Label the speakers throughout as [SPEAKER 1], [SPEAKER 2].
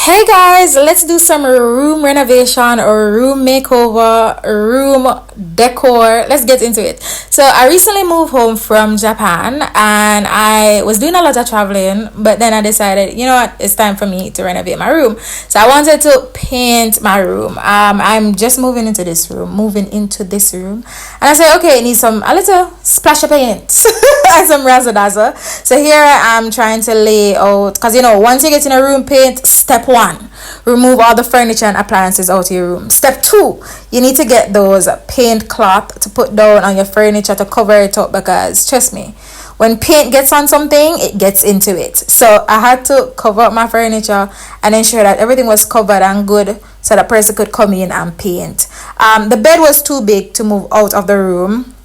[SPEAKER 1] Hey guys, let's do some room renovation or room makeover, room decor. Let's get into it. So I recently moved home from Japan and I was doing a lot of traveling, but then I decided, you know what, it's time for me to renovate my room. So I wanted to paint my room. I'm just moving into this room. And I said, okay, it needs a little splash of paint and some razzle dazzle. So here I am trying to lay out, because once you get in a room, paint. Step one, remove all the furniture and appliances out of your room. Step two, you need to get those paint cloth to put down on your furniture to cover it up, because trust me, when paint gets on something, it gets into it. So I had to cover up my furniture and ensure that everything was covered and good so the person could come in and paint. The bed was too big to move out of the room,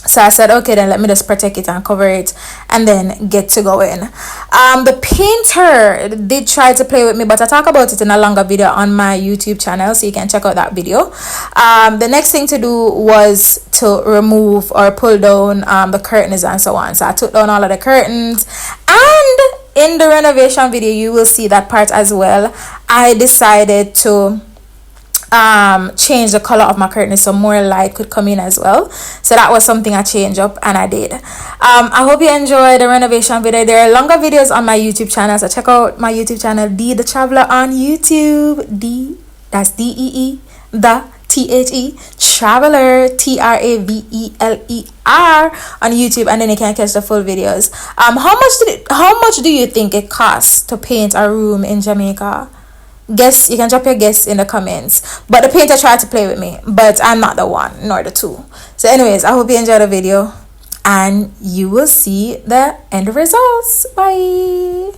[SPEAKER 1] so I said, okay, then let me just protect it and cover it and then get to going. The painter did try to play with me, but I talk about it in a longer video on my YouTube channel, so you can check out that video. The next thing to do was to remove or pull down the curtains and so on. So I took down all of the curtains, and in the renovation video you will see that part as well. I decided to change the color of my curtains so more light could come in as well. So that was something I changed up, and I did. I hope you enjoyed the renovation video. There are longer videos on my YouTube channel, so check out my YouTube channel, D the Traveler on YouTube. D, that's D-E-E, the T-H-E, Traveler, Traveler on YouTube, and then you can catch the full videos. How much do you think it costs to paint a room in Jamaica? Guess, you can drop your guess in the comments. But the painter tried to play with me, but I'm not the one nor the two. So anyways, I hope you enjoyed the video and you will see the end results. Bye.